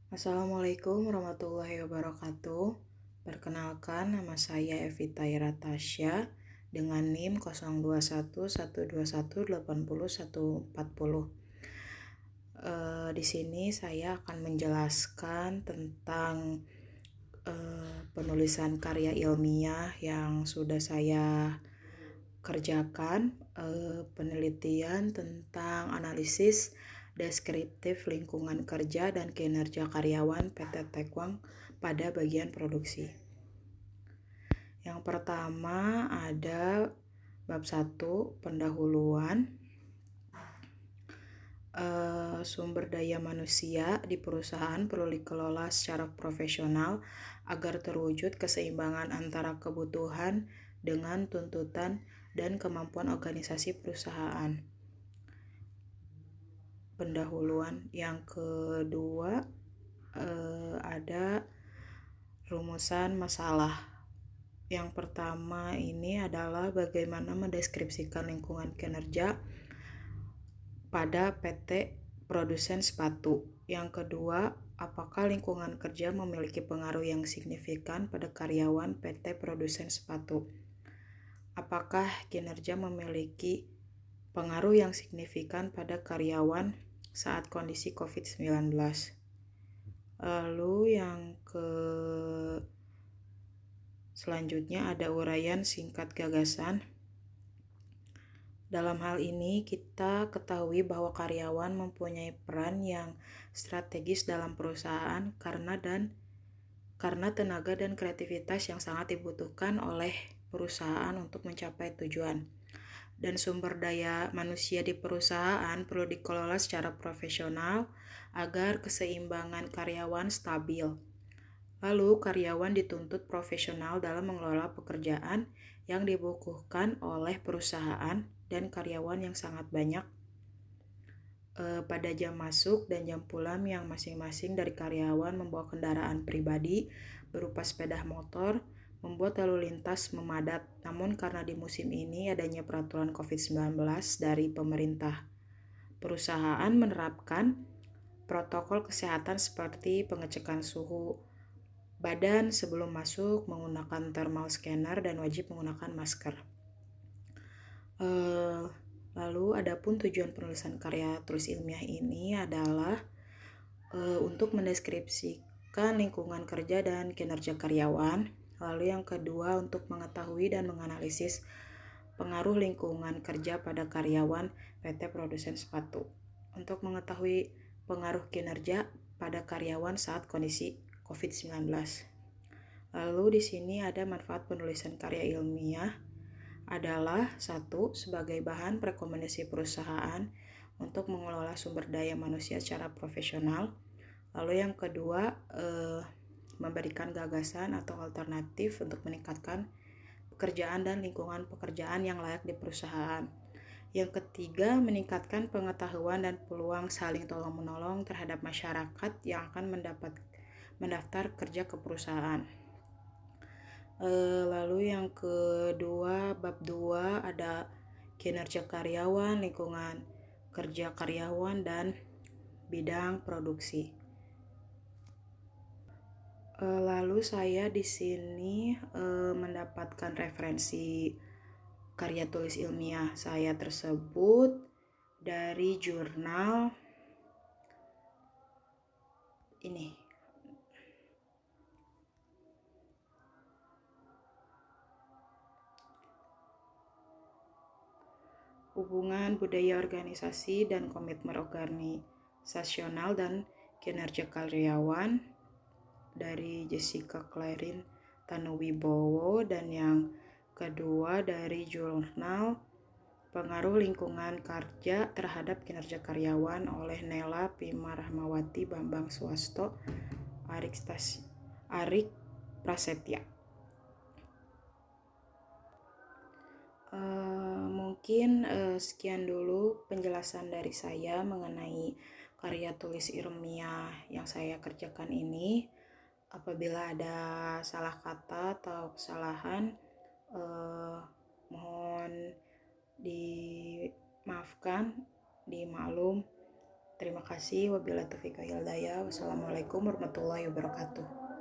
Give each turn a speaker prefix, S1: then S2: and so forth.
S1: Assalamualaikum warahmatullahi wabarakatuh. Perkenalkan, nama saya Evita Ira Tasya dengan NIM 0211218040. Di sini saya akan menjelaskan tentang penulisan karya ilmiah yang sudah saya kerjakan, penelitian tentang analisis deskriptif lingkungan kerja dan kinerja karyawan PT Tekwang pada bagian produksi. Yang pertama ada bab 1 pendahuluan. Sumber daya manusia di perusahaan perlu dikelola secara profesional agar terwujud keseimbangan antara kebutuhan dengan tuntutan dan kemampuan organisasi perusahaan. Pendahuluan. Yang kedua ada rumusan masalah. Yang pertama ini adalah bagaimana mendeskripsikan lingkungan kinerja pada PT produsen sepatu. Yang kedua, apakah lingkungan kerja memiliki pengaruh yang signifikan pada karyawan PT produsen sepatu? Apakah kinerja memiliki pengaruh yang signifikan pada karyawan saat kondisi COVID-19? Lalu yang selanjutnya ada uraian singkat gagasan. Dalam hal ini kita ketahui bahwa karyawan mempunyai peran yang strategis dalam perusahaan karena tenaga dan kreativitas yang sangat dibutuhkan oleh perusahaan untuk mencapai tujuan. Dan sumber daya manusia di perusahaan perlu dikelola secara profesional agar keseimbangan karyawan stabil. Lalu, karyawan dituntut profesional dalam mengelola pekerjaan yang dibukukan oleh perusahaan dan karyawan yang sangat banyak pada jam masuk dan jam pulang yang masing-masing dari karyawan membawa kendaraan pribadi berupa sepeda motor, membuat lalu lintas memadat. Namun karena di musim ini adanya peraturan COVID-19 dari pemerintah, perusahaan menerapkan protokol kesehatan seperti pengecekan suhu badan sebelum masuk, menggunakan thermal scanner, dan wajib menggunakan masker. Lalu adapun tujuan penulisan karya tulis ilmiah ini adalah untuk mendeskripsikan lingkungan kerja dan kinerja karyawan. Lalu yang kedua untuk mengetahui dan menganalisis pengaruh lingkungan kerja pada karyawan PT produsen sepatu. Untuk mengetahui pengaruh kinerja pada karyawan saat kondisi COVID-19. Lalu di sini ada manfaat penulisan karya ilmiah adalah 1. Sebagai bahan rekomendasi perusahaan untuk mengelola sumber daya manusia secara profesional. Lalu yang kedua, memberikan gagasan atau alternatif untuk meningkatkan pekerjaan dan lingkungan pekerjaan yang layak di perusahaan. Yang ketiga, meningkatkan pengetahuan dan peluang saling tolong-menolong terhadap masyarakat yang akan mendaftar kerja ke perusahaan. Lalu yang kedua, bab 2 ada kinerja karyawan, lingkungan kerja karyawan, dan bidang produksi. Lalu saya di sini mendapatkan referensi karya tulis ilmiah saya tersebut dari jurnal ini. Hubungan budaya organisasi dan komitmen organisasional dan kinerja karyawan dari Jessica Clarin Tanuwibowo, dan yang kedua dari jurnal pengaruh lingkungan kerja terhadap kinerja karyawan oleh Nela Pima Rahmawati, Bambang Swasto, Arik Prasetya. Mungkin sekian dulu penjelasan dari saya mengenai karya tulis ilmiah yang saya kerjakan ini. Apabila ada salah kata atau kesalahan, mohon dimaafkan, dimaklum. Terima kasih. Wabillahi taufiq wal hidayah. Wassalamualaikum warahmatullahi wabarakatuh.